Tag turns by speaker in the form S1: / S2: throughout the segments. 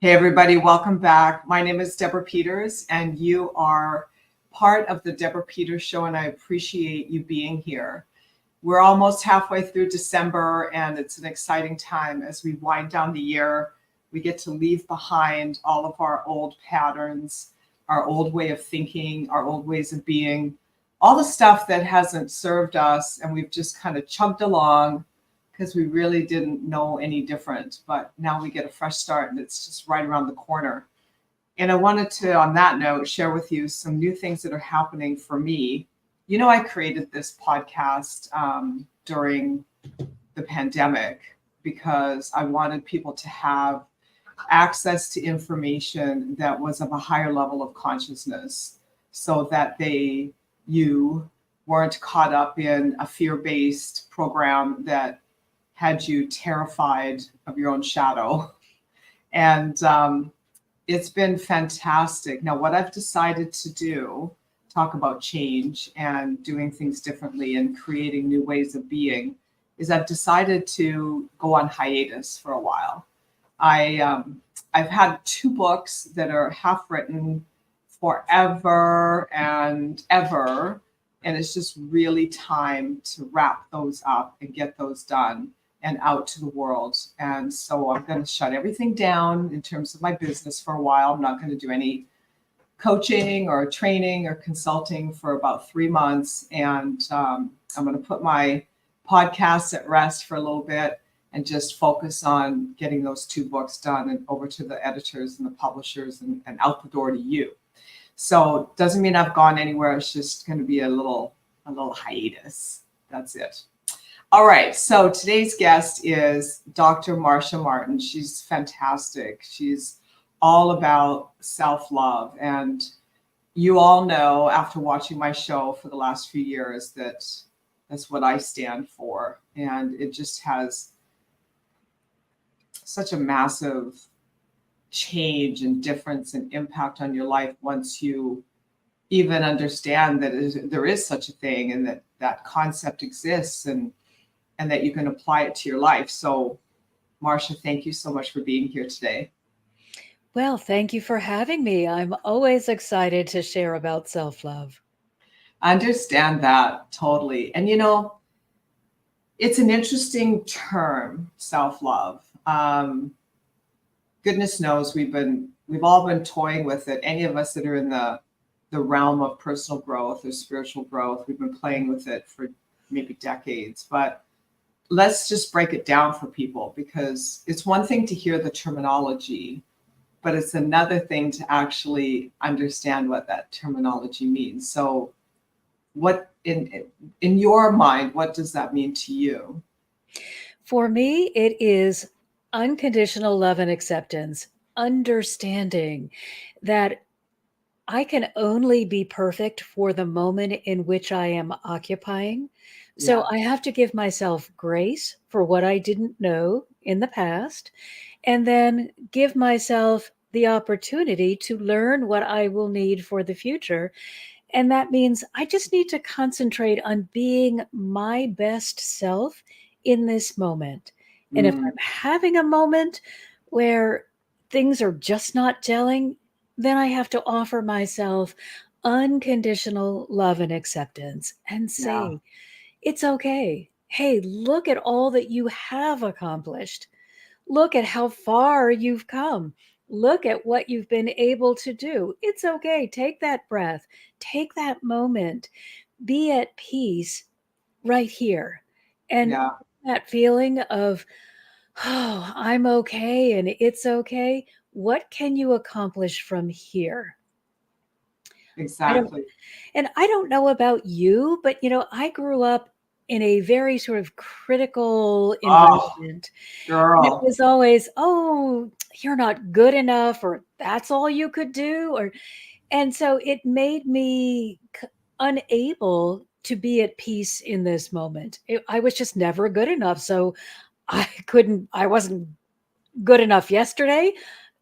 S1: Hey, everybody, welcome back. My name is Deborah Peters, and you are part of the Deborah Peters Show, and I appreciate you being here. We're almost halfway through December, and it's an exciting time as we wind down the year. We get to leave behind all of our old patterns, our old way of thinking, our old ways of being, all the stuff that hasn't served us, and we've just kind of chugged along because we really didn't know any different. But now we get a fresh start and it's just right around the corner. And I wanted to, on that note, share with you some new things that are happening for me. You know, I created this podcast during the pandemic because I wanted people to have access to information that was of a higher level of consciousness so that you weren't caught up in a fear-based program that had you terrified of your own shadow. And it's been fantastic. Now, what I've decided to do, talk about change and doing things differently and creating new ways of being, is I've decided to go on hiatus for a while. I've had 2 books that are half written forever and ever, and it's just really time to wrap those up and get those done and out to the world. And so I'm going to shut everything down in terms of my business for a while. I'm not going to do any coaching or training or consulting for about 3 months. And I'm going to put my podcast at rest for a little bit and just focus on getting those 2 books done and over to the editors and the publishers and out the door to you. So doesn't mean I've gone anywhere. It's just going to be a little hiatus. That's it. All right, so today's guest is Dr. Marcia Martin. She's fantastic. She's all about self-love. And you all know, after watching my show for the last few years, that that's what I stand for. And it just has such a massive change and difference and impact on your life once you even understand that there is such a thing and that concept exists and that you can apply it to your life. So, Marcia, thank you so much for being here today.
S2: Well, thank you for having me. I'm always excited to share about self-love.
S1: I understand that totally. And, you know, it's an interesting term, self-love. Goodness knows we've all been toying with it. Any of us that are in the realm of personal growth or spiritual growth, we've been playing with it for maybe decades. But let's just break it down for people, because it's one thing to hear the terminology, but it's another thing to actually understand what that terminology means. So what in your mind, what does that mean to you?
S2: For me, it is unconditional love and acceptance, understanding that I can only be perfect for the moment in which I am occupying. So
S1: Yeah.
S2: I have to give myself grace for what I didn't know in the past, and then give myself the opportunity to learn what I will need for the future. And that means I just need to concentrate on being my best self in this moment. And if
S1: Mm,
S2: I'm having a moment where things are just not gelling, then I have to offer myself unconditional love and acceptance and
S1: yeah.
S2: say, it's okay. Hey, look at all that you have accomplished. Look at how far you've come. Look at what you've been able to do. It's okay. Take that breath. Take that moment. Be at peace right here. And
S1: Yeah.
S2: that feeling of, oh, I'm okay and it's okay. What can you accomplish from here? I don't
S1: Exactly.
S2: And I don't know about you, but I grew up in a very sort of critical
S1: Oh,
S2: environment. And it
S1: girl.
S2: was always, "Oh, you're not good enough," or "That's all you could do," and so it made me unable to be at peace in this moment. I was just never good enough, so I wasn't good enough yesterday.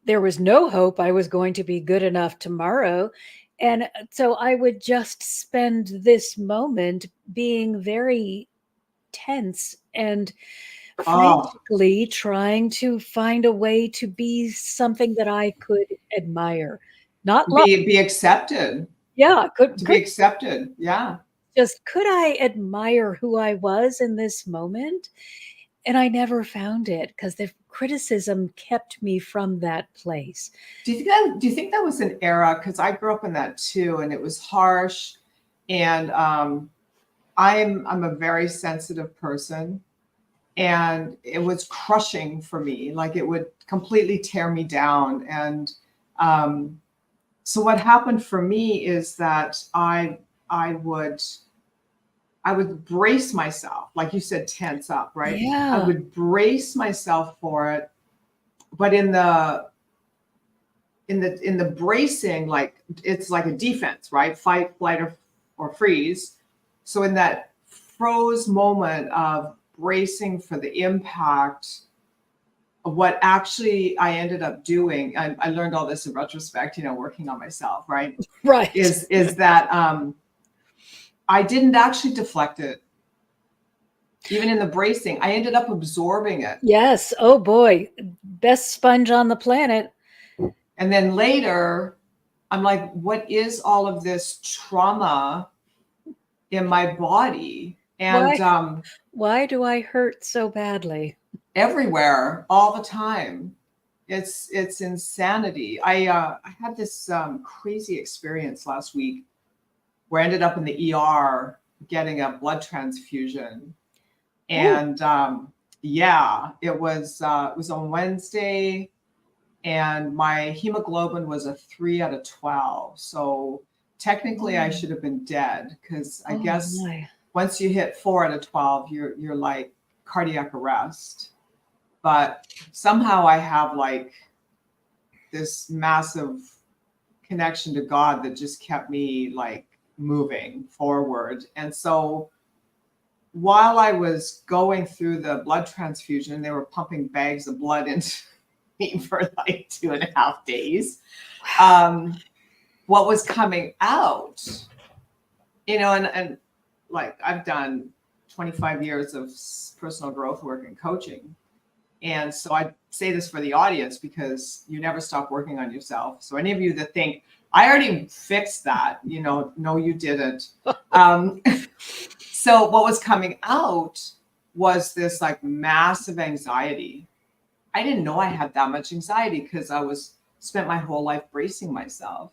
S2: There was no hope I was going to be good enough tomorrow. And so I would just spend this moment being very tense and
S1: Oh,
S2: frantically trying to find a way to be something that I could admire, not love.
S1: be accepted.
S2: Yeah,
S1: To be
S2: could
S1: accepted. Yeah.
S2: just could I admire who I was in this moment? And I never found it because the criticism kept me from that place.
S1: Do you think that was an era? Because I grew up in that too, and it was harsh. And I'm a very sensitive person, and it was crushing for me. Like it would completely tear me down. And um, so what happened for me is that I would I would brace myself, like you said, tense up, right? I
S2: Yeah.
S1: would brace myself for it, but in the bracing, like it's like a defense, right? Fight, flight, or freeze. So in that froze moment of bracing for the impact, what actually I ended up doing, I learned all this in retrospect, working on myself, right?
S2: Right.
S1: Is that I didn't actually deflect it. Even in the bracing, I ended up absorbing it.
S2: Yes. Oh boy. Best sponge on the planet.
S1: And then later, I'm like, what is all of this trauma in my body? And
S2: Why why do I hurt so badly?
S1: everywhere, all the time. It's insanity. I had this crazy experience last week where I ended up in the ER getting a blood transfusion.
S2: Ooh.
S1: And yeah, it was on Wednesday, and my hemoglobin was a 3 out of 12. So technically I
S2: Oh,
S1: should have been dead, because I
S2: oh
S1: guess
S2: my.
S1: once you hit 4 out of 12, you're like cardiac arrest. But somehow I have like this massive connection to God that just kept me like moving forward. And so while I was going through the blood transfusion, they were pumping bags of blood into me for like 2.5 days. Um, what was coming out, and like I've done 25 years of personal growth work and coaching. And so I say this for the audience because you never stop working on yourself. So any of you that think, I already fixed that, no, you didn't. Um, so what was coming out was this like massive anxiety. I didn't know I had that much anxiety because I was spent my whole life bracing myself,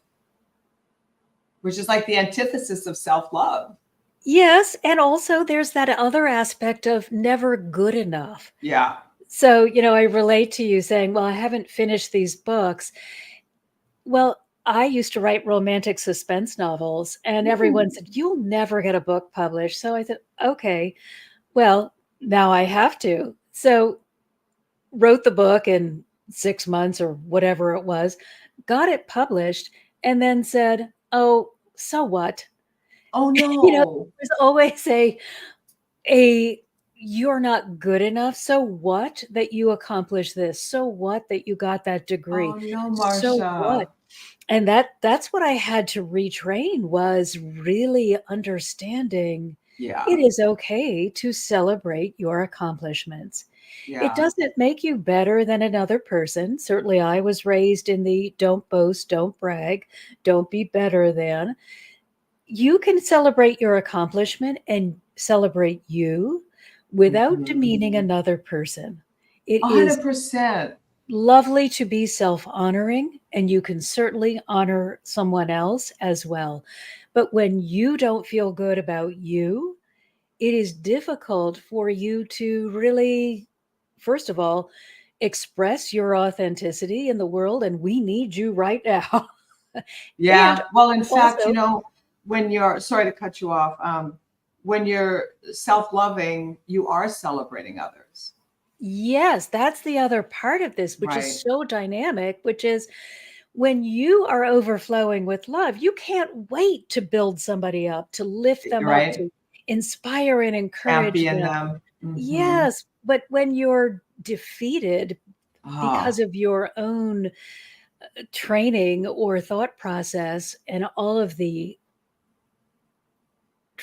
S1: which is like the antithesis of self-love.
S2: Yes, and also there's that other aspect of never good enough.
S1: Yeah.
S2: So, I relate to you saying, "Well, I haven't finished these books." Well, I used to write romantic suspense novels, and everyone
S1: Ooh.
S2: said, "You'll never get a book published." So I said, "Okay, well, now I have to." So wrote the book in 6 months or whatever it was, got it published, and then said, "Oh, so what?"
S1: Oh
S2: You know,
S1: no.
S2: there's always a "You're not good enough. So what that you accomplished this? So what that you got that degree?
S1: Oh no,
S2: So what?"
S1: Marcia.
S2: And that's what I had to retrain, was really understanding it
S1: Yeah.
S2: is okay to celebrate your accomplishments. It
S1: Yeah.
S2: doesn't make you better than another person. Certainly, I was raised in the don't boast, don't brag, don't be better than. You can celebrate your accomplishment and celebrate you without
S1: Mhm.
S2: demeaning another person. It is
S1: 100%.
S2: lovely to be self honoring, and you can certainly honor someone else as well. But when you don't feel good about you, it is difficult for you to really, first of all, express your authenticity in the world. And we need you right now. And
S1: Yeah. Well, in fact,
S2: also,
S1: when you're, sorry to cut you off, when you're self-loving, you are celebrating others.
S2: yes, that's the other part of this, which is
S1: Right.
S2: so dynamic, which is when you are overflowing with love, you can't wait to build somebody up, to lift them up,
S1: Right.
S2: to inspire and encourage
S1: Champion
S2: them.
S1: them. Hmm.
S2: Yes, but when you're defeated because
S1: Oh,
S2: of your own training or thought process and all of the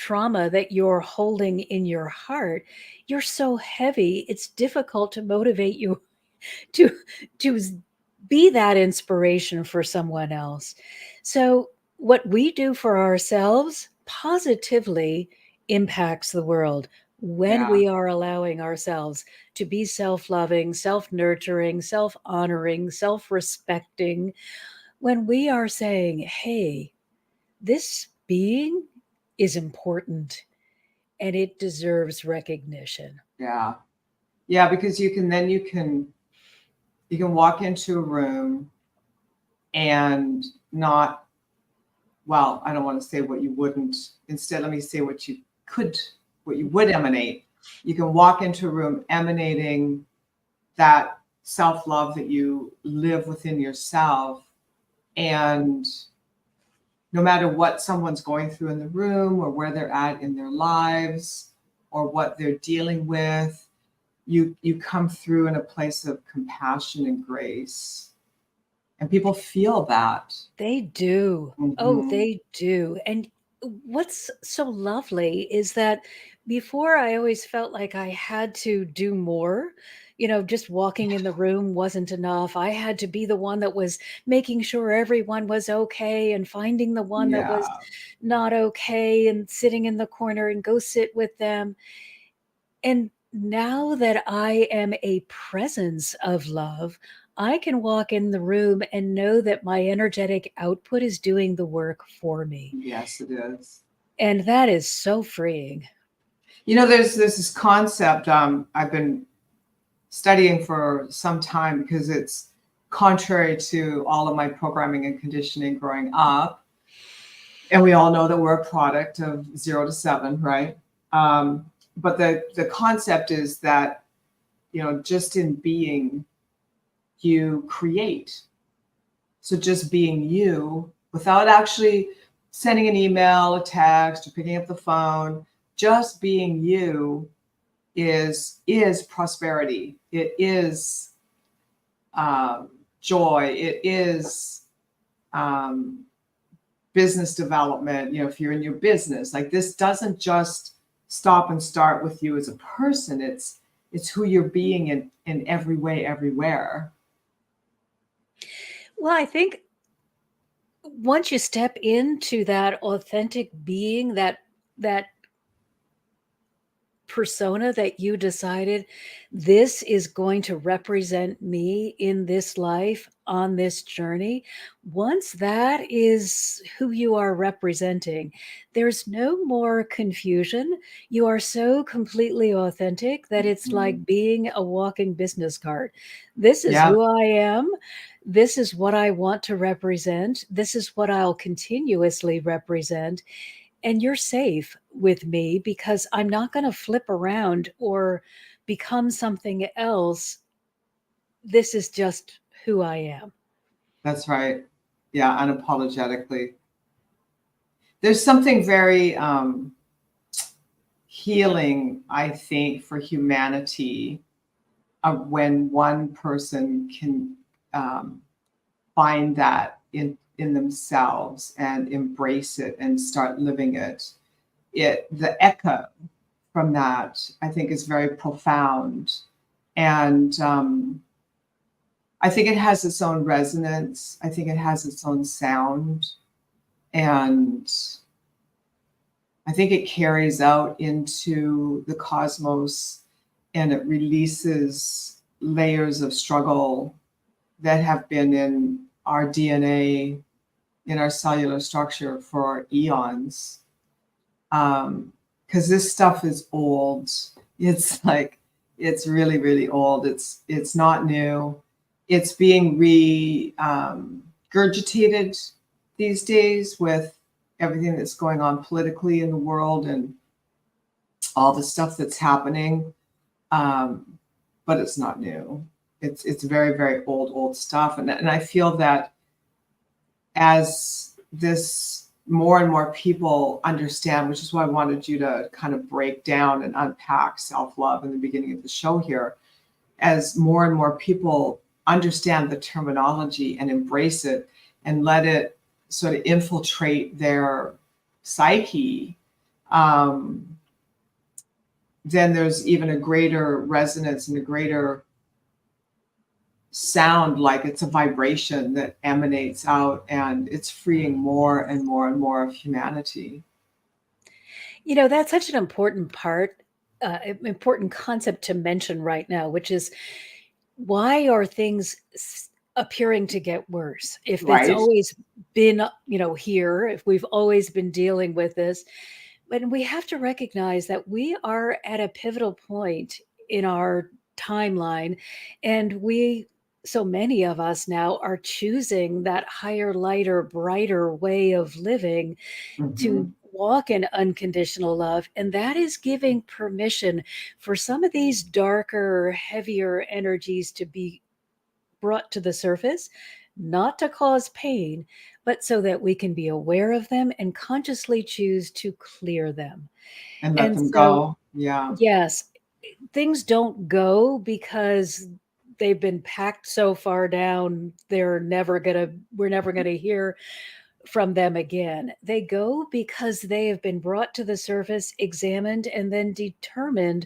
S2: trauma that you're holding in your heart, you're so heavy, it's difficult to motivate you to be that inspiration for someone else. So what we do for ourselves positively impacts the world when
S1: Yeah.
S2: we are allowing ourselves to be self-loving, self-nurturing, self-honoring, self-respecting. When we are saying, hey, this being is important and it deserves recognition.
S1: Yeah. Yeah. Because you can walk into a room and not, well, I don't want to say what you wouldn't. Instead, let me say what you would emanate. You can walk into a room emanating that self-love that you live within yourself. And no matter what someone's going through in the room or where they're at in their lives or what they're dealing with, you come through in a place of compassion and grace. And people feel that.
S2: They do. Oh,
S1: Mhm.
S2: they do. And what's so lovely is that before I always felt like I had to do more. Just walking in the room wasn't enough. I had to be the one that was making sure everyone was okay and finding the one that was
S1: Yeah,
S2: not okay and sitting in the corner and go sit with them. And now that I am a presence of love, I can walk in the room and know that my energetic output is doing the work for me.
S1: yes, it is.
S2: And that is so freeing.
S1: There's this concept I've been studying for some time because it's contrary to all of my programming and conditioning growing up. And we all know that we're a product of 0 to 7, right? But the concept is that, just in being, you create. So just being you without actually sending an email, a text, or picking up the phone, just being you is prosperity. It is joy. It is business development. If you're in your business, like, this doesn't just stop and start with you as a person. It's who you're being in every way, everywhere.
S2: Well, I think once you step into that authentic being, that persona that you decided this is going to represent me in this life on this journey, once that is who you are representing, there's no more confusion. You are so completely authentic that it's
S1: Mhm.
S2: like being a walking business card. This is
S1: Yeah,
S2: who I am. This is what I want to represent. This is what I'll continuously represent, and you're safe with me because I'm not going to flip around or become something else. This is just who I am.
S1: that's right. Yeah, unapologetically. There's something very healing, I think, for humanity when one person can um, find that in themselves and embrace it and start living it. The echo from that, I think, is very profound, and I think it has its own resonance. I think it has its own sound, and I think it carries out into the cosmos, and it releases layers of struggle that have been in our DNA, in our cellular structure for eons. Because this stuff is old. It's like, it's really, really old. It's not new. It's being regurgitated these days with everything that's going on politically in the world and all the stuff that's happening. Um, but it's not new. It's very, very old stuff. And I feel that as this more and more people understand, which is why I wanted you to kind of break down and unpack self-love in the beginning of the show here, as more and more people understand the terminology and embrace it and let it sort of infiltrate their psyche, um, then there's even a greater resonance and a greater sound, like it's a vibration that emanates out, and it's freeing more and more and more of humanity.
S2: You know, that's such an important part, important concept to mention right now, which is why are things appearing to get worse? If it's
S1: Right.
S2: always been, here, if we've always been dealing with this, but we have to recognize that we are at a pivotal point in our timeline, and so many of us now are choosing that higher, lighter, brighter way of living
S1: Mm-hmm.
S2: to walk in unconditional love. And that is giving permission for some of these darker, heavier energies to be brought to the surface, not to cause pain, but so that we can be aware of them and consciously choose to clear them.
S1: And let
S2: And
S1: them
S2: so,
S1: go. Yeah.
S2: yes, things don't go because they've been packed so far down, we're never going to hear from them again. They go because they have been brought to the surface, examined, and then determined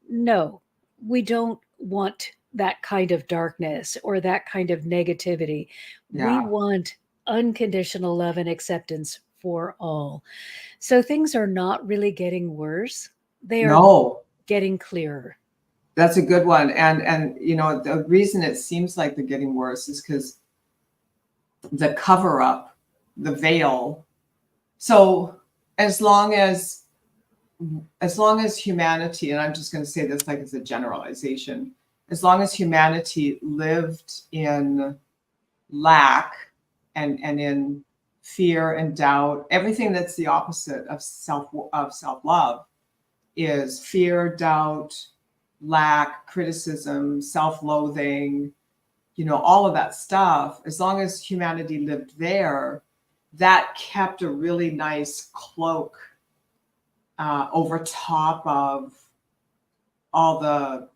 S2: no, we don't want that kind of darkness or that kind of negativity. We
S1: Yeah.
S2: want unconditional love and acceptance for all. So things are not really getting worse, they are
S1: No,
S2: getting clearer.
S1: that's a good one. And the reason it seems like they're getting worse is because the cover up, the veil. So as long as humanity, and I'm just going to say this like as a generalization, as long as humanity lived in lack and in fear and doubt, everything that's the opposite of self-love is fear, doubt, lack, criticism, self-loathing, all of that stuff. As long as humanity lived there, that kept a really nice cloak over top of all the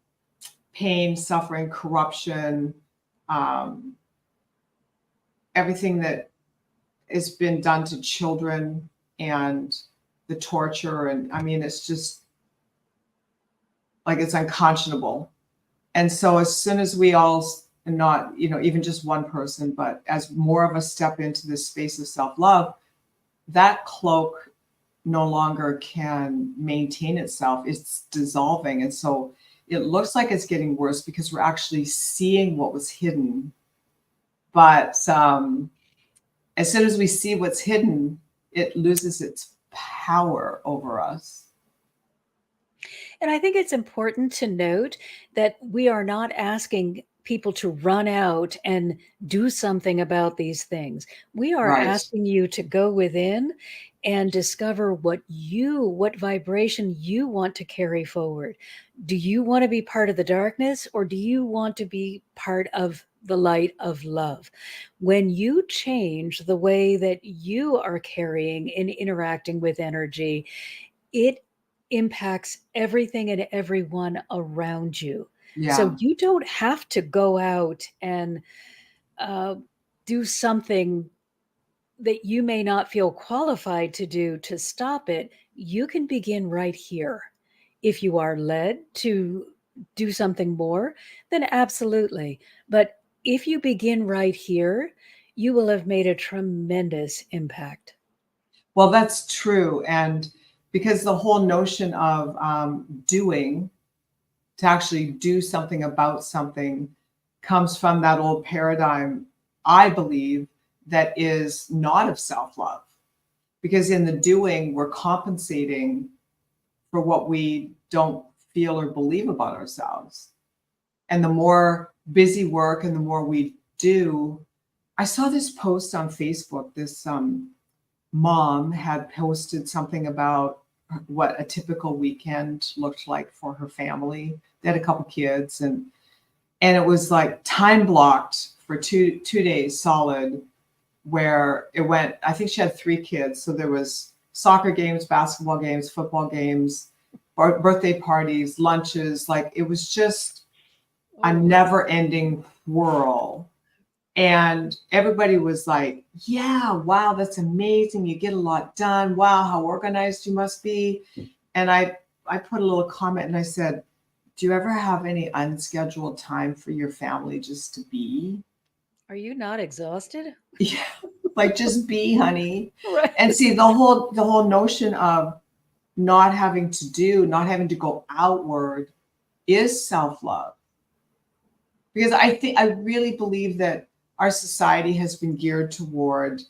S1: pain, suffering, corruption, um, everything that has been done to children, and the torture. And I mean, it's just like it's unconscionable. And so as soon as we all, not, even just one person, but as more of us step into this space of self-love, that cloak no longer can maintain itself. It's dissolving. And so it looks like it's getting worse because we're actually seeing what was hidden. But as soon as we see what's hidden, it loses its power over us.
S2: And I think it's important to note that we are not asking people to run out and do something about these things. We are
S1: Right.
S2: asking you to go within and discover what vibration you want to carry forward. Do you want to be part of the darkness, or do you want to be part of the light of love? When you change the way that you are carrying and interacting with energy, it impacts everything and everyone around you. So
S1: Yeah.
S2: you don't have to go out and uh, do something that you may not feel qualified to do to stop it. You can begin right here. If you are led to do something more, then absolutely. But if you begin right here, you will have made a tremendous impact.
S1: Well, that's true. And because the whole notion of doing, to actually do something about something, comes from that old paradigm, I believe, that is not of self-love. Because in the doing, we're compensating for what we don't feel or believe about ourselves. And the more busy work and the more we do, I saw this post on Facebook. This mom had posted something about what a typical weekend looked like for her family. They had a couple kids, and it was like time blocked for two days solid, where it went. I think she had three kids, so there was soccer games, basketball games, football games, birthday parties, lunches. Like it was just a
S2: Oh,
S1: never ending whirl. And everybody was like, yeah, wow, that's amazing. You get a lot done. Wow, how organized you must be. And I put a little comment and I said, do you ever have any unscheduled time for your family just to be?
S2: Are you not exhausted?
S1: Yeah, like just be, honey. And
S2: Right.
S1: see the whole notion of not having to do, not having to go outward is self-love. Because I really believe that our society has been geared toward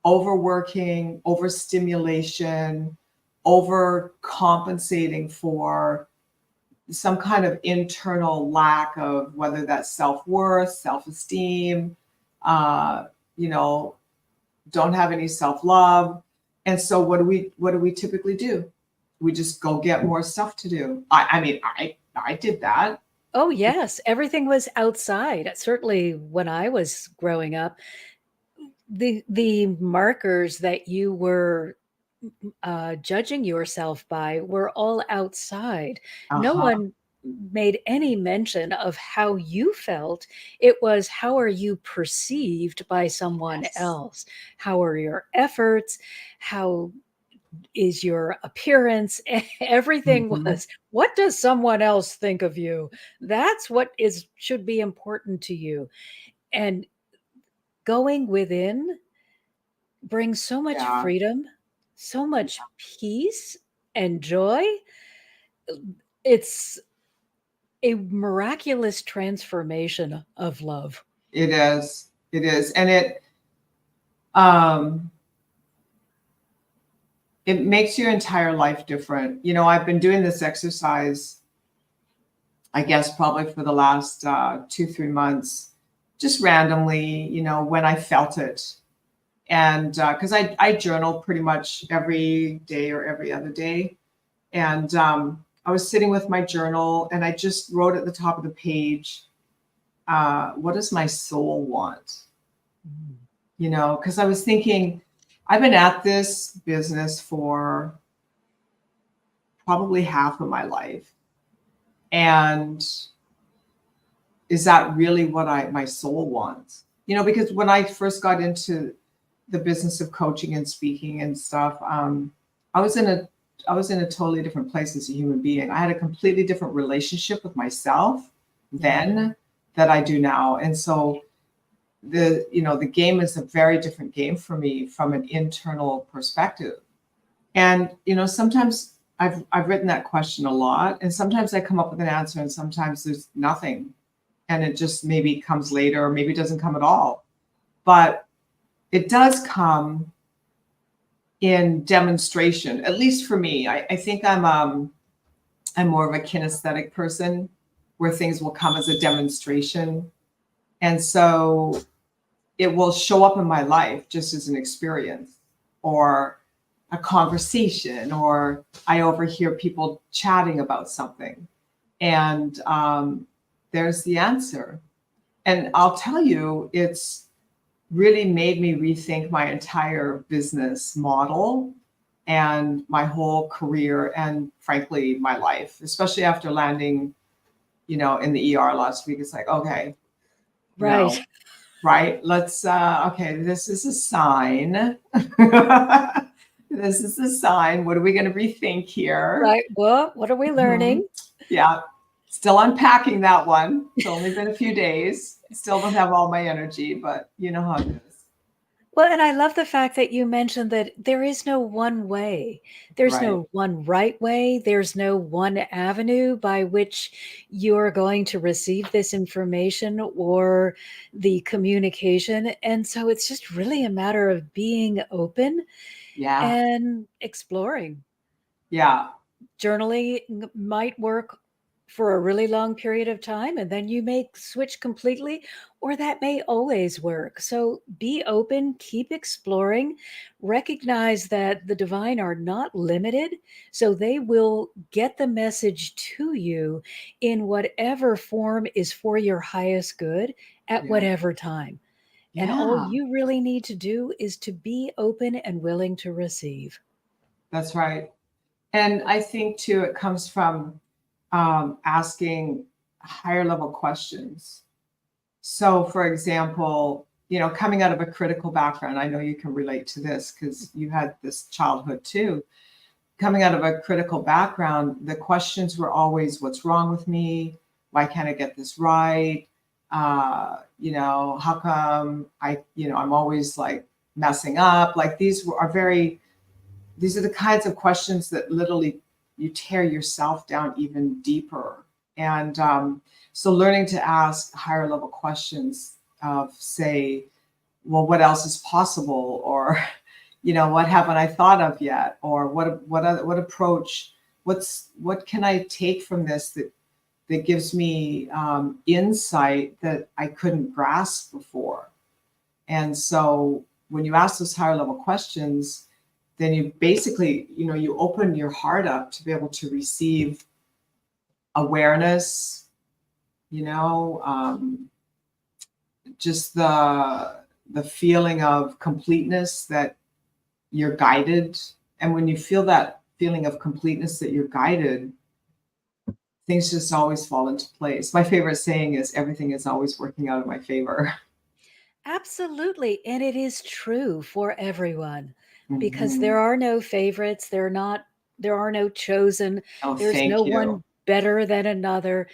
S1: overworking, overstimulation, overcompensating for some kind of internal lack of whether that's self-worth, self-esteem, uh, you know, don't have any self-love. And so what do we typically do? We just go get more stuff to do. I mean, I did that.
S2: Oh, yes. Everything was outside. Certainly when I was growing up, the markers that you were judging yourself by were all outside. No
S1: Uh-huh.
S2: one made any mention of how you felt. It was how are you perceived by someone
S1: Yes.
S2: else? How are your efforts? How is your appearance? Everything
S1: Mhm.
S2: was, what does someone else think of you? That's what is should be important to you. And going within brings so much
S1: Yeah,
S2: freedom, so much peace and joy. It's a miraculous transformation of love.
S1: it is. It is. And um it makes your entire life different. I've been doing this exercise, I guess probably for the last 2, 3 months, just randomly, when I felt it. And because I journal pretty much every day or every other day. And I was sitting with my journal and I just wrote at the top of the page, what does my soul want?
S2: Mm.
S1: Because I was thinking, I've been at this business for probably half of my life. And is that really what my soul wants? Because when I first got into the business of coaching and speaking and stuff, I was in a I was in a totally different place as a human being. I had a completely different relationship with myself
S2: Mhm.
S1: then that I do now. And so the game is a very different game for me from an internal perspective. And sometimes I've written that question a lot, and sometimes I come up with an answer, and sometimes there's nothing, and it just maybe comes later, or maybe it doesn't come at all. But it does come in demonstration, at least for me. I think I'm more of a kinesthetic person, where things will come as a demonstration, and so it will show up in my life just as an experience or a conversation, or I overhear people chatting about something. And there's the answer. And I'll tell you, it's really made me rethink my entire business model and my whole career and frankly my life, especially after landing, in the ER last week. It's like, okay,
S2: Right.
S1: right? Let's okay, this is a sign. This is a sign. What are we going to rethink here?
S2: Right. Well, what are we
S1: Mhm.
S2: learning?
S1: Yeah, still unpacking that one. It's only been a few days. Still don't have all my energy, but you know how it is.
S2: Well, and I love the fact that you mentioned that there is no one way. There's
S1: Right.
S2: no one right way. There's no one avenue by which you're going to receive this information or the communication. And so it's just really a matter of being open
S1: Yeah.
S2: and exploring.
S1: Yeah.
S2: Journaling might work for a really long period of time, and then you may switch completely, or that may always work. So be open, keep exploring, recognize that the divine are not limited, so they will get the message to you in whatever form is for your highest good at
S1: Yeah.
S2: whatever time. And all
S1: Yeah.
S2: you really need to do is to be open and willing to receive.
S1: That's right. And I think too, it comes from asking higher level questions. So, for example, coming out of a critical background, I know you can relate to this because you had this childhood too. Coming out of a critical background, the questions were always, what's wrong with me? Why can't I get this right? How come I'm always like messing up? Like these are the kinds of questions that literally you tear yourself down even deeper. And so learning to ask higher level questions of, say, well, what else is possible? Or, what haven't I thought of yet? Or what approach, what can I take from this that gives me insight that I couldn't grasp before? And so when you ask those higher level questions, then you basically, you open your heart up to be able to receive awareness, just the feeling of completeness that you're guided. And when you feel that feeling of completeness that you're guided, things just always fall into place. My favorite saying is, everything is always working out in my favor.
S2: Absolutely. And it is true for everyone because
S1: Mhm.
S2: there are no favorites. There are no chosen.
S1: Oh,
S2: There's no
S1: thank you.
S2: one better than another.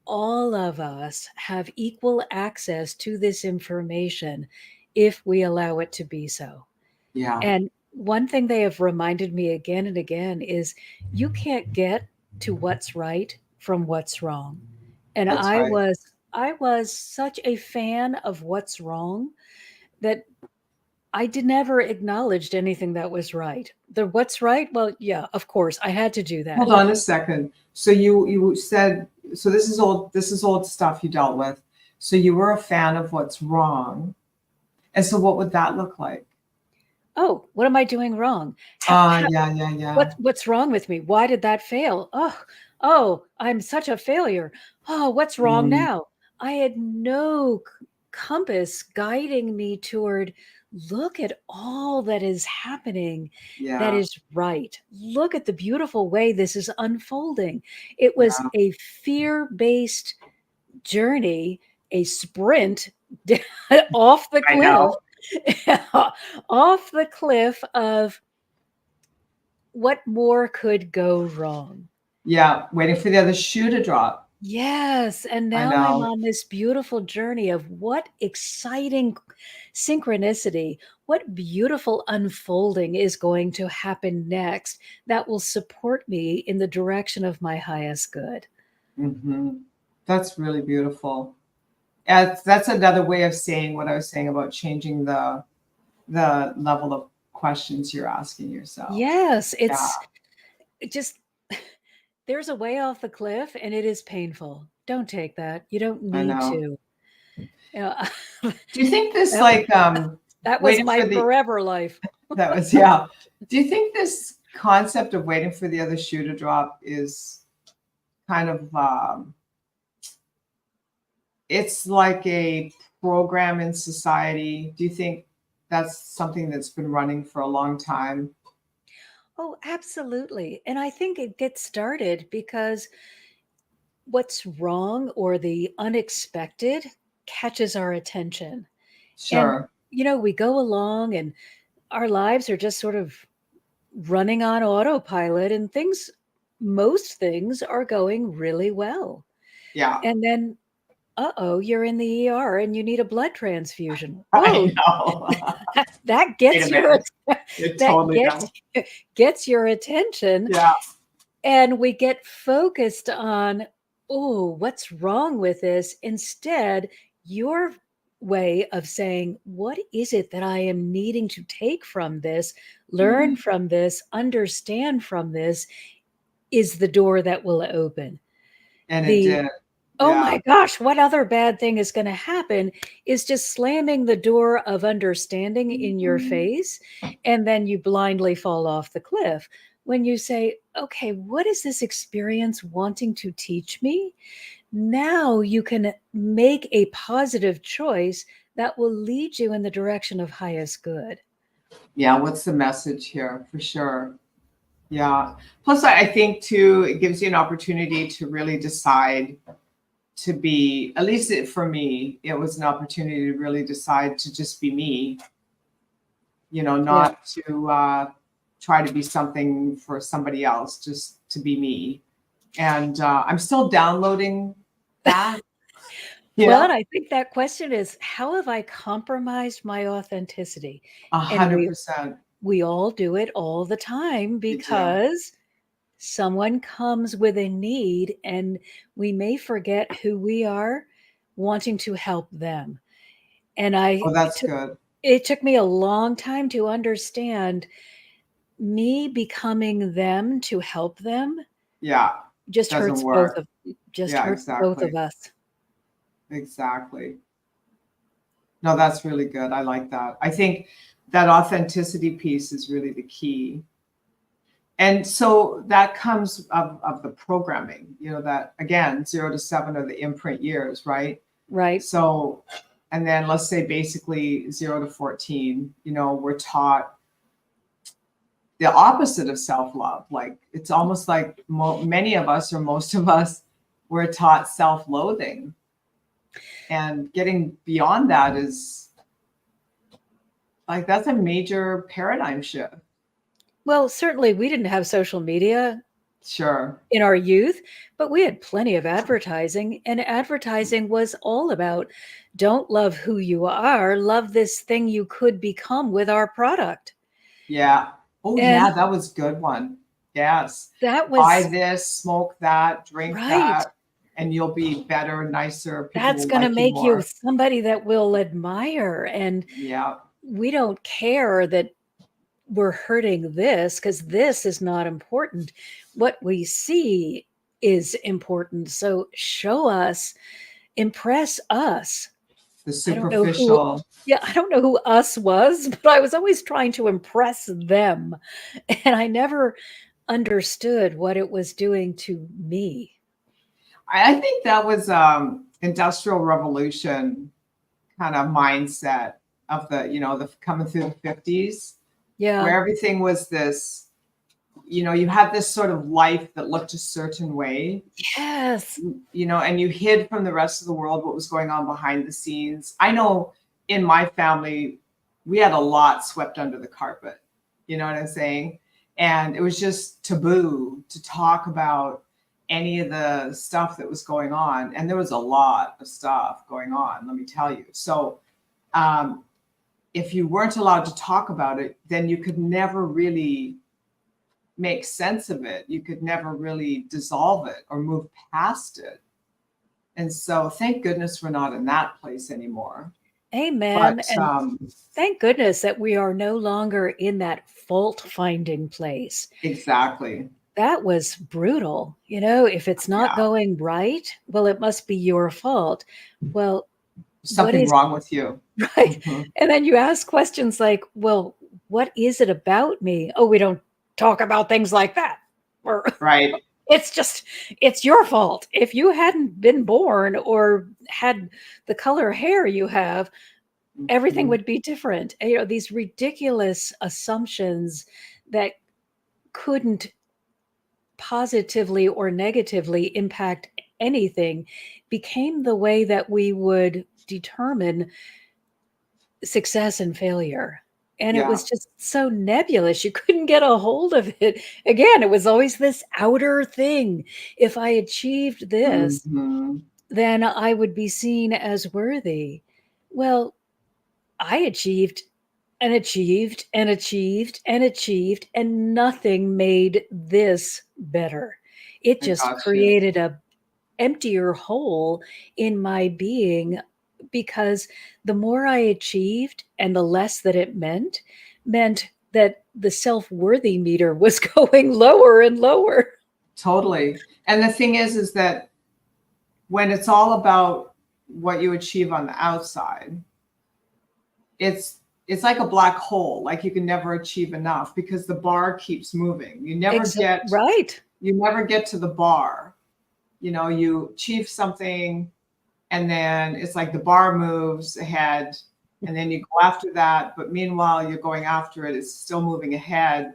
S2: All of us have equal access to this information if we allow it to be so.
S1: Yeah,
S2: And one thing they have reminded me again and again is you can't get to what's right from what's wrong. And
S1: that's right.
S2: I was such a fan of what's wrong that I did never acknowledged anything that was right. The what's right? Well, yeah, of course, I had to do
S1: Hold
S2: that.
S1: on a second. So you said, so this is old stuff you dealt with. So you were a fan of what's wrong. And so what would that look like?
S2: Oh, what am I doing wrong? How
S1: Yeah, yeah, yeah.
S2: what's wrong with me? Why did that fail? Oh, I'm such a failure. Oh, what's wrong
S1: Mm,
S2: now? I had no compass guiding me toward look at all that is happening that
S1: yeah,
S2: is right. Look at the beautiful way this is unfolding. It was
S1: yeah.
S2: a fear-based journey, a sprint off the
S1: I
S2: cliff,
S1: know.
S2: off the cliff of what more could go wrong.
S1: Yeah, waiting for the other shoe to drop.
S2: Yes, and
S1: I
S2: now I'm
S1: know.
S2: on this beautiful journey of what exciting synchronicity, what beautiful unfolding is going to happen next that will support me in the direction of my highest good.
S1: Hmm. That's really beautiful. Yeah, that's another way of saying what I was saying about changing the level of questions you're asking yourself.
S2: Yes,
S1: Yeah,
S2: it just there's a way off the cliff and it is painful. Don't take that. You don't
S1: I
S2: need
S1: know.
S2: to. You know,
S1: Do you think this
S2: that
S1: like
S2: that was
S1: waiting
S2: my
S1: for the
S2: forever life.
S1: that was yeah. Do you think this concept of waiting for the other shoe to drop is kind of it's like a program in society? Do you think that's something that's been running for a long time?
S2: Oh, absolutely. And I think it gets started because what's wrong or the unexpected catches our attention. And,
S1: Sure.
S2: we go along and our lives are just sort of running on autopilot and most things are going really well.
S1: Yeah,
S2: And then, uh-oh, you're in the ER and you need a blood transfusion.
S1: I
S2: Whoa,
S1: know.
S2: that
S1: Wait a
S2: gets your
S1: minute. It
S2: that
S1: totally does.
S2: gets your attention.
S1: Yeah.
S2: And we get focused on, oh, what's wrong with this? Instead, your way of saying, what is it that I am needing to take from this, learn from this, understand from this, is the door that will open.
S1: And it
S2: The
S1: did.
S2: oh
S1: Yeah.
S2: my gosh, what other bad thing is going to happen is just slamming the door of understanding in your
S1: Mhm.
S2: face, and then you blindly fall off the cliff. When you say, okay, what is this experience wanting to teach me? Now you can make a positive choice that will lead you in the direction of highest good.
S1: Yeah. What's the message here? For sure. Yeah. Plus, I think too, it gives you an opportunity to really decide to be, at least for me, it was an opportunity to really decide to just be me,
S2: Yeah.
S1: not to try to be something for somebody else, just to be me. And I'm still downloading that.
S2: Well,
S1: Yeah,
S2: and I think that question is, how have I compromised my authenticity?
S1: a
S2: And
S1: hundred percent.
S2: we all do it all the time
S1: We do.
S2: because someone comes with a need and we may forget who we are wanting to help them. And
S1: Oh, that's good.
S2: it took me a long time to understand me becoming them to help them
S1: Yeah,
S2: just
S1: doesn't
S2: hurts both
S1: work.
S2: of just
S1: Yeah,
S2: hurts both of
S1: exactly.
S2: us.
S1: Exactly. No, that's really good. I like that. I think that authenticity piece is really the key. And so that comes of the programming, that again, 0 to 7 are the imprint years, right?
S2: Right.
S1: So, and then let's say basically 0 to 14, we're taught the opposite of self-love. Like it's almost like many of us or most of us were taught self-loathing. And getting beyond that is like, that's a major paradigm shift.
S2: Well, certainly we didn't have social media
S1: Sure.
S2: in our youth, but we had plenty of advertising, and advertising was all about don't love who you are, love this thing you could become with our product.
S1: Yeah. Oh,
S2: And
S1: yeah, that was a good one. Yes.
S2: that
S1: Buy
S2: was
S1: this, smoke that, drink
S2: right.
S1: that, and you'll be better, nicer. People
S2: That's
S1: will
S2: going to
S1: like you
S2: make you
S1: more.
S2: somebody that will admire. And
S1: Yeah.
S2: we don't care that we're hurting this because this is not important. What we see is important. So show us, impress us.
S1: The
S2: I don't know who
S1: superficial.
S2: yeah, I don't know who us was, but I was always trying to impress them, and I never understood what it was doing to me.
S1: I think that was industrial revolution kind of mindset of the coming through the 50s,
S2: Yeah.
S1: where everything was this, you had this sort of life that looked a certain way,
S2: Yes.
S1: and you hid from the rest of the world what was going on behind the scenes. I know in my family, we had a lot swept under the carpet. You know what I'm saying? And it was just taboo to talk about any of the stuff that was going on. And there was a lot of stuff going on, let me tell you. So um, if you weren't allowed to talk about it, then you could never really make sense of it. You could never really dissolve it or move past it. And so thank goodness we're not in that place anymore.
S2: Amen,
S1: But
S2: and thank goodness that we are no longer in that fault-finding place.
S1: exactly.
S2: That was brutal. If it's not
S1: Yeah.
S2: going right, well, it must be your fault. Well, what
S1: Something
S2: is
S1: wrong with you.
S2: right?
S1: Mhm.
S2: And then you ask questions like, "Well, what is it about me?" "Oh, we don't talk about things like that." Or
S1: Right.
S2: it's your fault. If you hadn't been born or had the color hair you have, everything
S1: Mhm.
S2: would be different. These ridiculous assumptions that couldn't positively or negatively impact anything became the way that we would determine success and failure. And it
S1: Yeah.
S2: was just so nebulous. You couldn't get a hold of it. Again, it was always this outer thing. If I achieved this,
S1: Hmm.
S2: then I would be seen as worthy. Well, I achieved and achieved and achieved and achieved, and nothing made this better. It
S1: I
S2: just
S1: got you.
S2: created a emptier hole in my being because the more I achieved and the less that it meant that the self-worthy meter was going lower and lower.
S1: Totally. And the thing is that when it's all about what you achieve on the outside, it's it's like a black hole. Like you can never achieve enough because the bar keeps moving. You never get
S2: Right.
S1: you never get to the bar. You achieve something, and then it's like the bar moves ahead, and then you go after that, but meanwhile you're going after it's still moving ahead,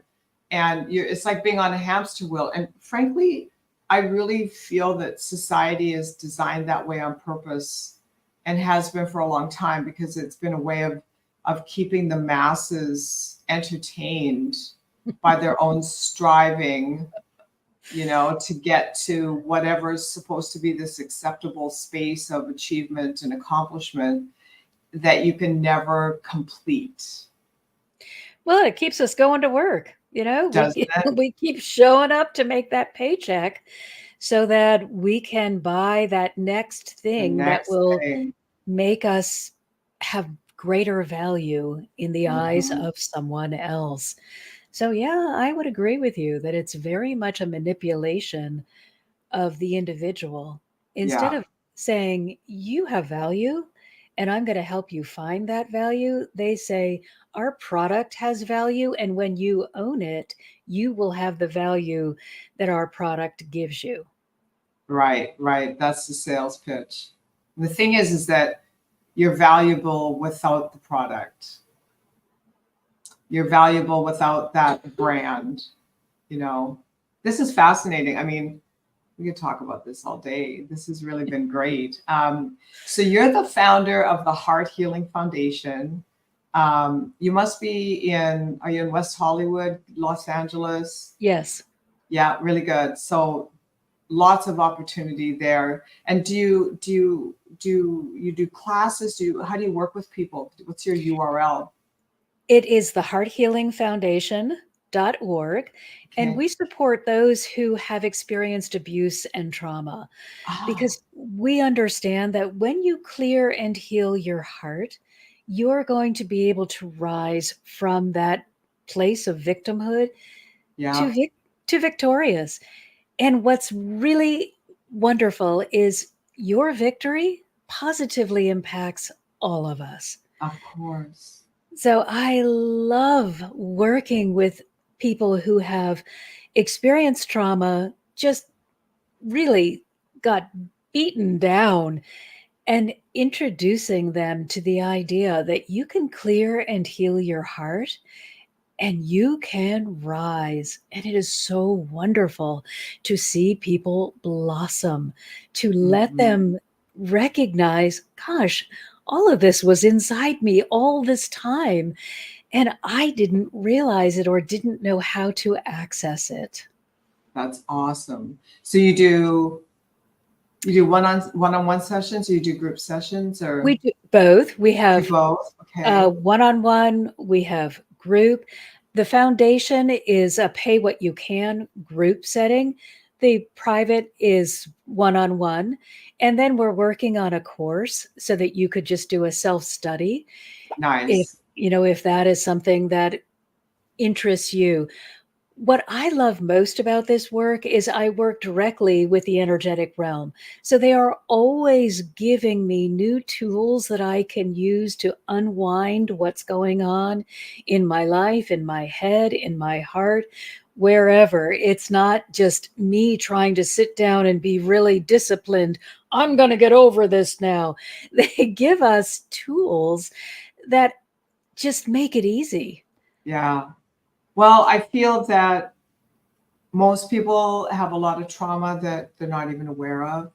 S1: and it's like being on a hamster wheel. And frankly, I really feel that society is designed that way on purpose and has been for a long time because it's been a way of keeping the masses entertained by their own striving, to get to whatever is supposed to be this acceptable space of achievement and accomplishment that you can never complete.
S2: Well, it keeps us going to work.
S1: Doesn't it?
S2: We keep showing up to make that paycheck so that we can buy that next
S1: The
S2: thing that
S1: next
S2: will
S1: thing.
S2: make us have greater value in the eyes
S1: Mhm.
S2: of someone else. So, yeah, I would agree with you that it's very much a manipulation of the individual. Instead
S1: Yeah,
S2: of saying, you have value and I'm going to help you find that value, they say, our product has value. And when you own it, you will have the value that our product gives you.
S1: right, right. That's the sales pitch. The thing is that you're valuable without the product. You're valuable without that brand, you know. This is fascinating. I mean, we could talk about this all day. This has really been great. So you're the founder of the Heart Healing Foundation. You must be are you in West Hollywood, Los Angeles?
S2: Yes.
S1: Yeah, really good. So lots of opportunity there. And do you do classes? How do you work with people? What's your URL?
S2: It is the hearthealingfoundation.org, and
S1: Okay.
S2: we support those who have experienced abuse and trauma
S1: Oh,
S2: because we understand that when you clear and heal your heart, you're going to be able to rise from that place of victimhood to
S1: yeah,
S2: to victorious. And what's really wonderful is your victory positively impacts all of us.
S1: of course.
S2: So I love working with people who have experienced trauma, just really got beaten down, and introducing them to the idea that you can clear and heal your heart and you can rise. And it is so wonderful to see people blossom, to let
S1: Mhm.
S2: them recognize, gosh, all of this was inside me all this time. And I didn't realize it or didn't know how to access it.
S1: That's awesome. So you do one-on-one sessions, or you do group sessions,
S2: We
S1: or
S2: do both. We
S1: do
S2: have
S1: both? Okay.
S2: one on one, we have group. The foundation is a pay what you can group setting. The private is one on one. And then we're working on a course so that you could just do a self study if
S1: Nice.
S2: if that is something that interests you. What I love most about this work is I work directly with the energetic realm. So they are always giving me new tools that I can use to unwind what's going on in my life, in my head, in my heart, wherever. It's not just me trying to sit down and be really disciplined. I'm going to get over this now. They give us tools that just make it easy.
S1: Yeah. Well, I feel that most people have a lot of trauma that they're not even aware of,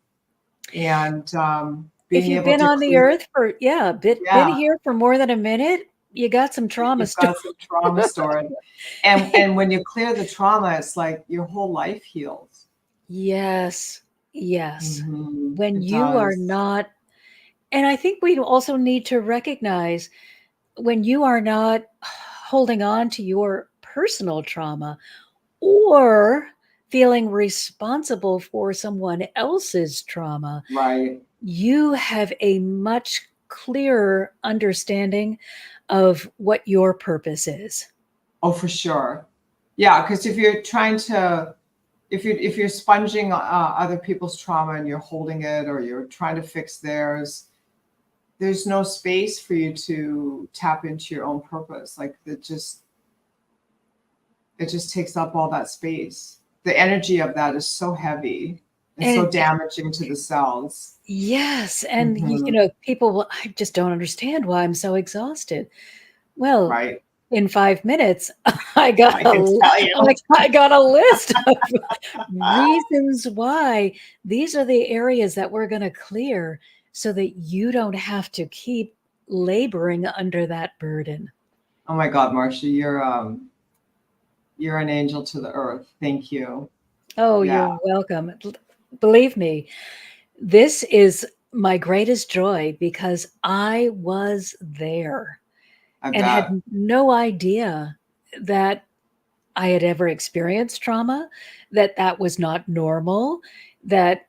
S1: and
S2: If
S1: being
S2: you've
S1: able
S2: been
S1: to
S2: on the
S1: clear it.
S2: earth for been
S1: Yeah,
S2: here for more than a minute, you got some trauma
S1: you've
S2: stored.
S1: got some trauma stored, and when you clear the trauma, it's like your whole life heals.
S2: Yes, yes. When
S1: It
S2: you are
S1: does.
S2: not, and I think we also need to recognize when you are not holding on to your personal trauma or feeling responsible for someone else's trauma,
S1: Right.
S2: you have a much clearer understanding of what your purpose is.
S1: Oh, for sure. Yeah, because if you're trying to, if you're sponging other people's trauma and you're holding it, or you're trying to fix theirs, there's no space for you to tap into your own purpose. Like it just takes up all that space. The energy of that is so heavy and so
S2: And
S1: damaging to the cells.
S2: yes, and
S1: Hmm.
S2: people will, I just don't understand why I'm so exhausted. Well,
S1: Right.
S2: in 5 minutes, I got
S1: I can tell you.
S2: I got a list of reasons why these are the areas that we're going to clear so that you don't have to keep laboring under that burden.
S1: Oh my God, Marcia, you're an angel to the earth. Thank you.
S2: Oh,
S1: Yeah,
S2: you're welcome. Believe me, this is my greatest joy because I was there
S1: I
S2: and had
S1: bet.
S2: no idea that I had ever experienced trauma, that that was not normal, that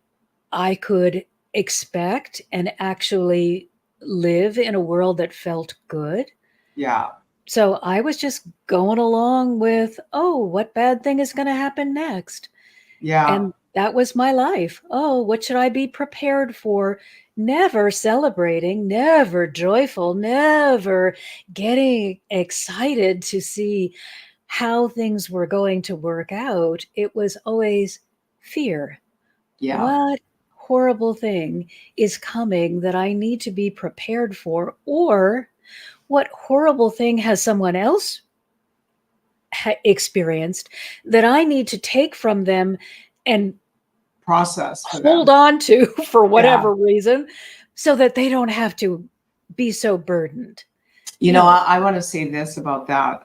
S2: I could expect and actually live in a world that felt good.
S1: Yeah,
S2: So I was just going along with, oh, what bad thing is going to happen next?
S1: yeah,
S2: And that was my life. Oh, what should I be prepared for? Never celebrating, never joyful, never getting excited to see how things were going to work out. It was always fear.
S1: yeah,
S2: What horrible thing is coming that I need to be prepared for? Or what horrible thing has someone else experienced that I need to take from them and
S1: process for
S2: hold
S1: them.
S2: on to for
S1: Yeah.
S2: whatever reason so that they don't have to be so burdened.
S1: You
S2: You
S1: know,
S2: know,
S1: I want to say this about that.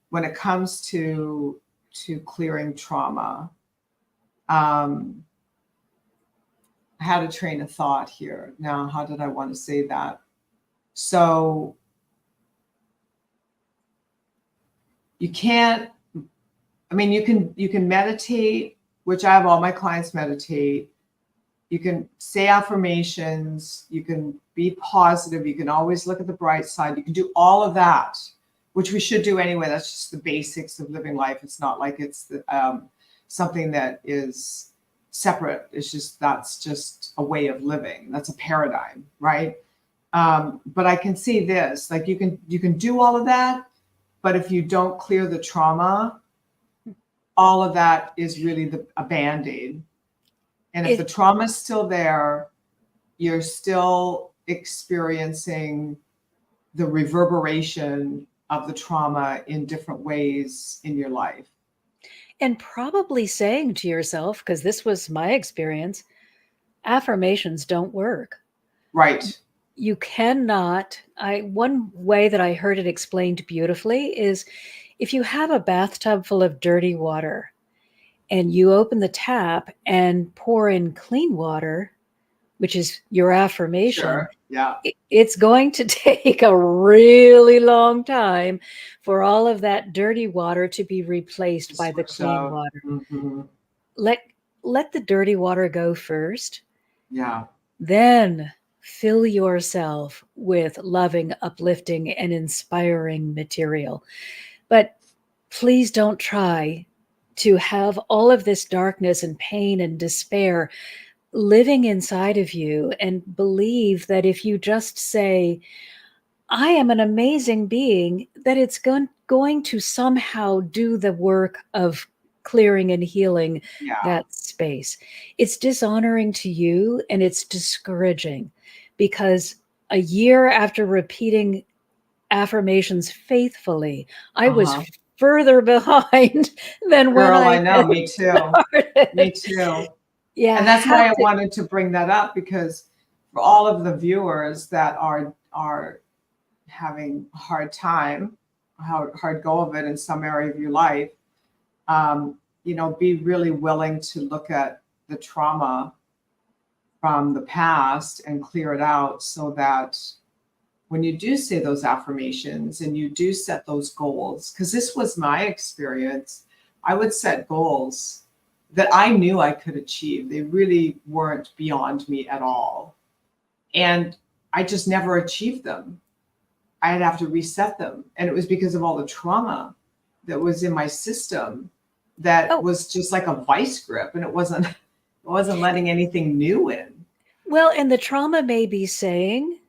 S1: When it comes to clearing trauma, um, I had a train of thought here. Now, how did I want to say that? So you can't. I mean, you can meditate, which I have all my clients meditate. You can say affirmations. You can be positive. You can always look at the bright side. You can do all of that, which we should do anyway. That's just the basics of living life. It's not like it's something that is separate. It's just that's just a way of living. That's a paradigm, right? But I can see this. Like you can do all of that, but if you don't clear the trauma, all of that is really a band-aid. And if the
S2: it
S1: trauma is still there, you're still experiencing the reverberation of the trauma in different ways in your life.
S2: and probably saying to yourself, because this was my experience, affirmations don't work.
S1: Right.
S2: You cannot. I one way that I heard it explained beautifully is if you have a bathtub full of dirty water and you open the tap and pour in clean water, which is your affirmation,
S1: Sure. Yeah.
S2: it's going to take a really long time for all of that dirty water to be replaced by
S1: Just
S2: the
S1: switch
S2: clean
S1: out.
S2: water.
S1: Hmm.
S2: Let let the dirty water go first,
S1: Yeah.
S2: then fill yourself with loving, uplifting, and inspiring material. But please don't try to have all of this darkness and pain and despair living inside of you and believe that if you just say, I am an amazing being, that it's going to somehow do the work of clearing and healing
S1: Yeah.
S2: that space. It's dishonoring to you and it's discouraging because a year after repeating affirmations faithfully, I was
S1: Uh-huh.
S2: further behind than when
S1: Girl,
S2: I
S1: I know.
S2: had
S1: Me too. Me
S2: started.
S1: too.
S2: Yeah,
S1: And that's
S2: have
S1: why I
S2: to.
S1: wanted to bring that up because for all of the viewers that are having a hard time, hard go of it in some area of your life, be really willing to look at the trauma from the past and clear it out so that when you do say those affirmations and you do set those goals, because this was my experience, I would set goals that I knew I could achieve. They really weren't beyond me at all. And I just never achieved them. I'd have to reset them. And it was because of all the trauma that was in my system that
S2: Oh,
S1: was just like a vice grip and it wasn't letting anything new in.
S2: well, and the trauma may be saying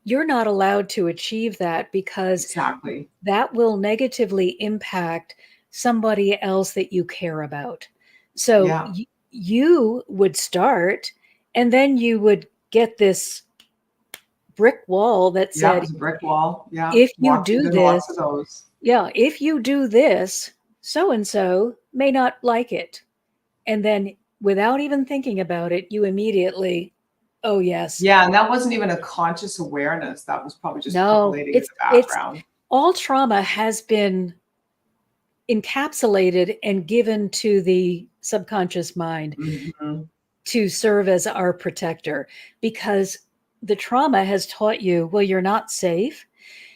S2: you're not allowed to achieve that because
S1: Exactly.
S2: that will negatively impact somebody else that you care about. So
S1: Yeah.
S2: you would start and then you would get this brick wall that
S1: Yeah, it
S2: said,
S1: was a brick wall. Yeah,
S2: if you
S1: walked
S2: do
S1: into lots of
S2: this,
S1: those.
S2: yeah, if you do this, so and so may not like it. And then without even thinking about it, you immediately, oh, yes.
S1: Yeah, and that wasn't even a conscious awareness. That was probably just
S2: No,
S1: percolating in the
S2: it's
S1: background.
S2: all trauma has been encapsulated and given to the subconscious mind
S1: Mhm.
S2: to serve as our protector, because the trauma has taught you, well, you're not safe.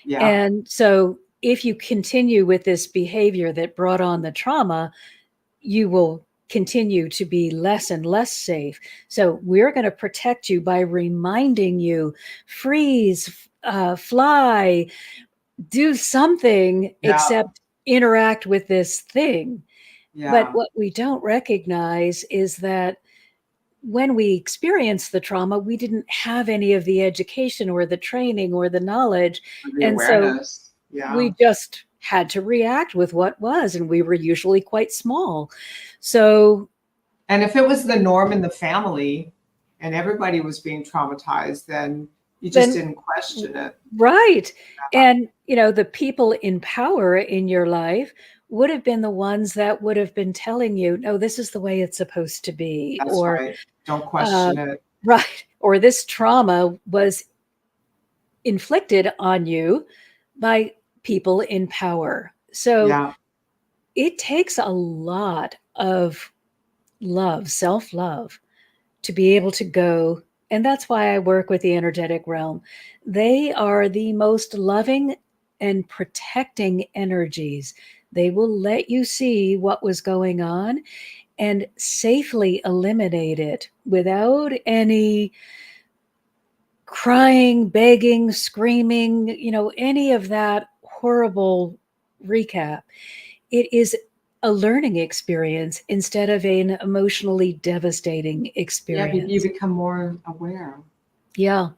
S1: Yeah,
S2: And so if you continue with this behavior that brought on the trauma, you will continue to be less and less safe. So we're going to protect you by reminding you, freeze, fly, do something
S1: yeah,
S2: except interact with this thing. But
S1: yeah.
S2: what we don't recognize is that when we experienced the trauma, we didn't have any of the education or the training or the knowledge.
S1: For the
S2: And so
S1: awareness. Yeah.
S2: we just had to react with what was, and we were usually quite small. So,
S1: And if it was the norm in the family and everybody was being traumatized, then you just
S2: then,
S1: didn't question it.
S2: right. And, the people in power in your life would have been the ones that would have been telling you, no, this is the way it's supposed to be,
S1: That's
S2: or,
S1: right. Don't
S2: uh,
S1: question it.
S2: right, or this trauma was inflicted on you by people in power. So
S1: Yeah.
S2: it takes a lot of love, self love, to be able to go. And that's why I work with the energetic realm. They are the most loving and protecting energies. They will let you see what was going on and safely eliminate it without any crying, begging, screaming, any of that horrible recap. It is a learning experience instead of an emotionally devastating
S1: Yeah, you
S2: experience.
S1: become more aware.
S2: Yeah.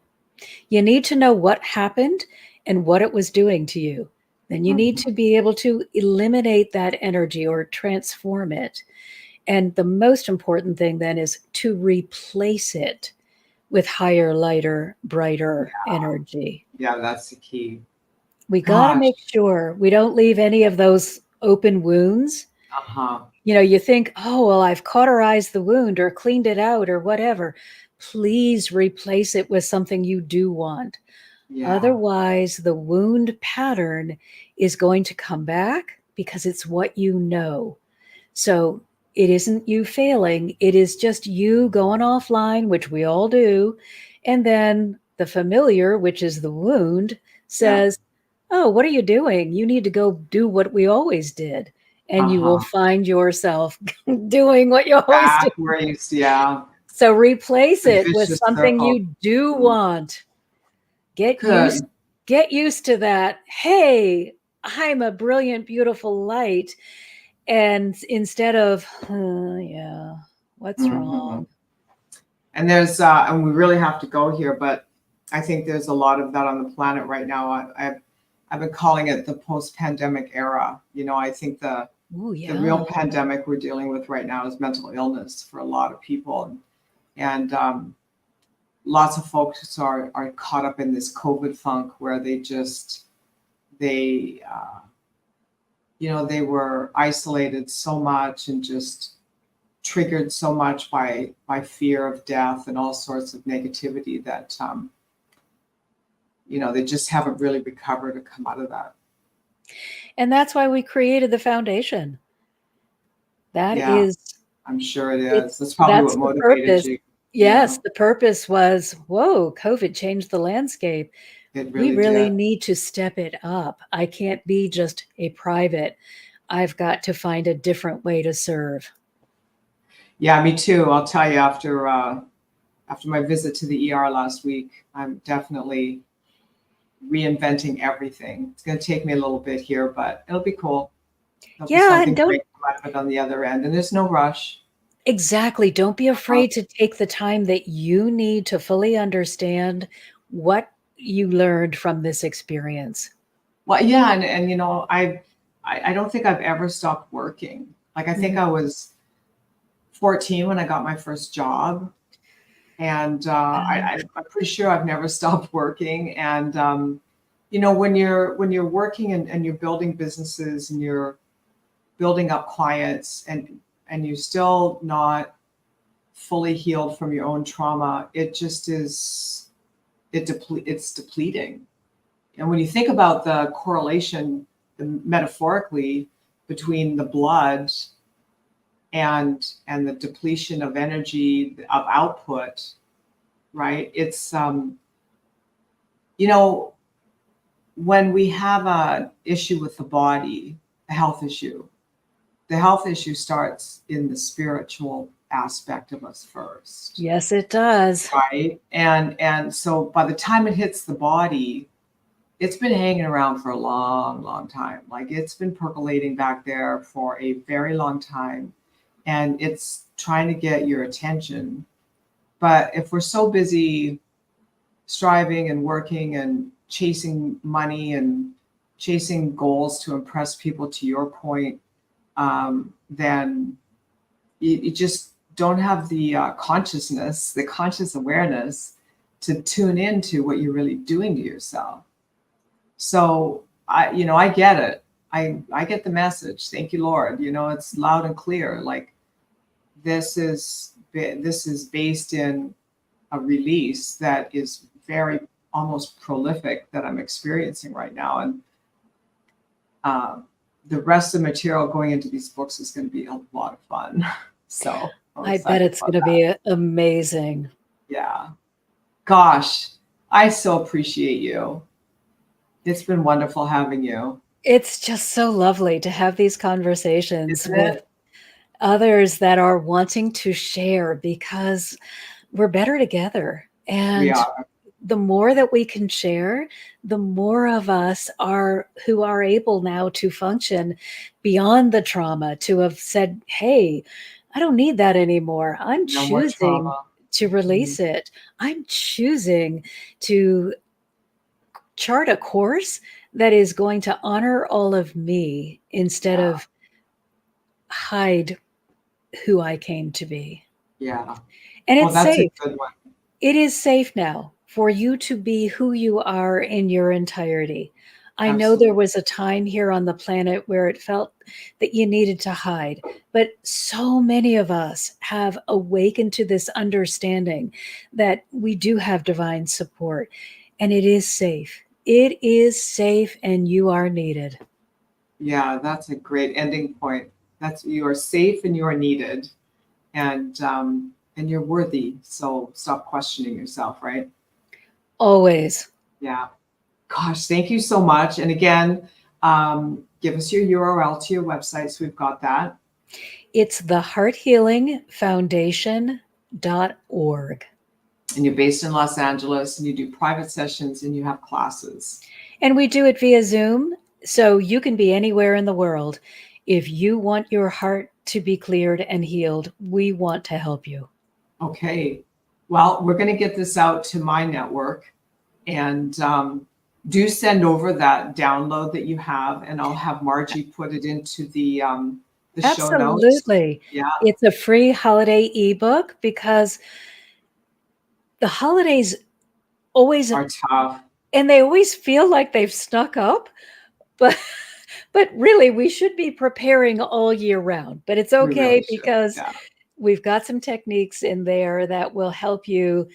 S2: You need to know what happened and what it was doing to you. Then you need
S1: Mhm.
S2: to be able to eliminate that energy or transform it. And the most important thing then is to replace it with higher, lighter, brighter energy.
S1: Yeah, that's the key.
S2: We got to
S1: Gosh.
S2: make sure we don't leave any of those open wounds.
S1: Uh-huh.
S2: You think, oh, well, I've cauterized the wound or cleaned it out or whatever. Please replace it with something you do want.
S1: Yeah.
S2: Otherwise, the wound pattern is going to come back because it's what you know. So it isn't you failing, it is just you going offline, which we all do. And then the familiar, which is the wound,
S1: Yeah.
S2: says, oh, what are you doing? You need to go do what we always did. And you will
S1: Uh-huh.
S2: find yourself doing what you always do.
S1: Back where you yeah.
S2: So replace
S1: The
S2: it with
S1: vicious
S2: something
S1: circle.
S2: you do
S1: Mm.
S2: want. Get used
S1: Good.
S2: get used to that. Hey, I'm a brilliant, beautiful light. And instead of, yeah, what's
S1: Mhm.
S2: wrong?
S1: And and we really have to go here, but I think there's a lot of that on the planet right now. I've been calling it the post-pandemic era. I think
S2: Oh,
S1: the real
S2: yeah.
S1: pandemic we're dealing with right now is mental illness for a lot of people, and lots of folks are caught up in this COVID funk where they they were isolated so much and just triggered so much by fear of death and all sorts of negativity that they just haven't really recovered to come out of that.
S2: And that's why we created the foundation. That
S1: Yeah,
S2: is,
S1: I'm sure it
S2: it's
S1: is. That's probably
S2: that's
S1: what
S2: the
S1: motivated
S2: purpose.
S1: you. Yeah,
S2: Yes, the purpose was, whoa, COVID changed the landscape.
S1: it
S2: We
S1: really
S2: really
S1: did.
S2: need to step it up. I can't be just a private. I've got to find a different way to serve.
S1: Yeah, me too. I'll tell you after my visit to the ER last week, I'm definitely reinventing everything. It's going to take me a little bit here, but it'll be cool. There'll be
S2: Yeah, and
S1: something
S2: don't
S1: great come out of it on the other end, and there's no rush.
S2: exactly. Don't be
S1: Uh,
S2: afraid to take the time that you need to fully understand what you learned from this experience.
S1: well, yeah, and I don't think I've ever stopped working. Like I think
S2: Mhm.
S1: I was 14 when I got my first job, And I'm pretty sure I've never stopped working. And when you're working and you're building businesses and you're building up clients and you're still not fully healed from your own trauma, it just is it's depleting. And when you think about the correlation metaphorically between the blood and the depletion of energy of output, right? It's when we have an issue with the body, a health issue, the health issue starts in the spiritual aspect of us first.
S2: Yes, it does.
S1: Right. And so by the time it hits the body, it's been hanging around for a long, long time. Like it's been percolating back there for a very long time. And it's trying to get your attention. But if we're so busy striving and working and chasing money and chasing goals to impress people, to your point, then you just don't have the consciousness, the conscious awareness to tune into what you're really doing to yourself. So I get it. I get the message. Thank you, Lord. It's loud and clear. Like this is based in a release that is very almost prolific that I'm experiencing right now. And the rest of the material going into these books is going to be a lot of fun. So
S2: I bet it's going to be amazing.
S1: Yeah. Gosh, I so appreciate you. It's been wonderful having you.
S2: It's just so lovely to have these conversations
S1: Isn't
S2: with
S1: it?
S2: others that are wanting to share, because we're better together.
S1: We
S2: And
S1: are.
S2: the more that we can share, the more of us who are able now to function beyond the trauma, to have said, hey, I don't need that anymore. I'm
S1: No more
S2: choosing
S1: trauma.
S2: to release it. I'm choosing to chart a course that is going to honor all of me instead
S1: Yeah.
S2: of hide who I came to be.
S1: Yeah.
S2: And
S1: Well,
S2: it's
S1: that's a
S2: safe.
S1: good one.
S2: It is safe now for you to be who you are in your entirety. I know there
S1: Absolutely.
S2: was a time here on the planet where it felt that you needed to hide, but so many of us have awakened to this understanding that we do have divine support, and it is safe. It is safe, and you are needed.
S1: Yeah, that's a great ending point. You are safe and you are needed, and you're worthy. So stop questioning yourself, right?
S2: Always.
S1: Yeah. Gosh, thank you so much. And again, give us your URL to your website so we've got that.
S2: It's the hearthealingfoundation.org.
S1: And you're based in Los Angeles and you do private sessions and you have classes.
S2: And we do it via Zoom, so you can be anywhere in the world. If you want your heart to be cleared and healed, we want to help you.
S1: Okay. Well, we're going to get this out to my network, and do send over that download that you have, and I'll have Margie put it into the show notes.
S2: Absolutely.
S1: Yeah.
S2: It's a free holiday ebook, because the holidays always
S1: Are tough.
S2: and they always feel like they've snuck up, but really we should be preparing all year round. But it's
S1: We really
S2: okay,
S1: should.
S2: because
S1: Yeah.
S2: we've got some techniques in there that will help you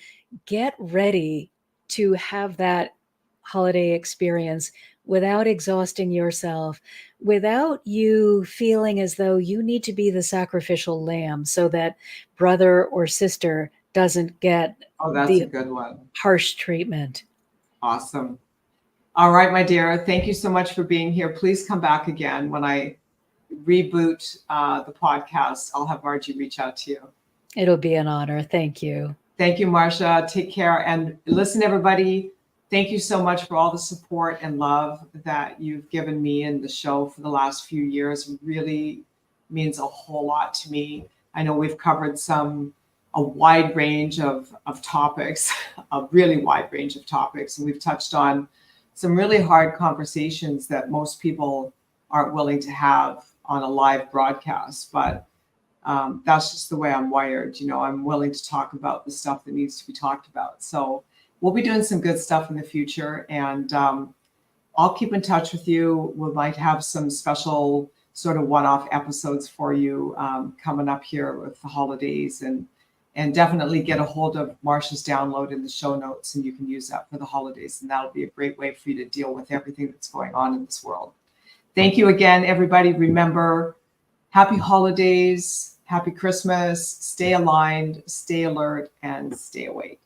S2: get ready to have that holiday experience without exhausting yourself, without you feeling as though you need to be the sacrificial lamb so that brother or sister doesn't get
S1: Oh, that's a
S2: the
S1: good one.
S2: harsh treatment.
S1: Awesome. All right, my dear. Thank you so much for being here. Please come back again when I reboot the podcast. I'll have Margie reach out to you.
S2: It'll be an honor. Thank you.
S1: Thank you, Marcia. Take care. And listen, everybody, thank you so much for all the support and love that you've given me and the show for the last few years. It really means a whole lot to me. I know we've covered a wide range of topics, a really wide range of topics. And we've touched on some really hard conversations that most people aren't willing to have on a live broadcast. But That's just the way I'm wired. I'm willing to talk about the stuff that needs to be talked about. So we'll be doing some good stuff in the future, and I'll keep in touch with you. We might have some special sort of one-off episodes for you coming up here with the holidays, and definitely get a hold of Marcia's download in the show notes, and you can use that for the holidays, and that'll be a great way for you to deal with everything that's going on in this world. Thank you again, everybody. Remember, happy holidays, happy Christmas, stay aligned, stay alert, and stay awake.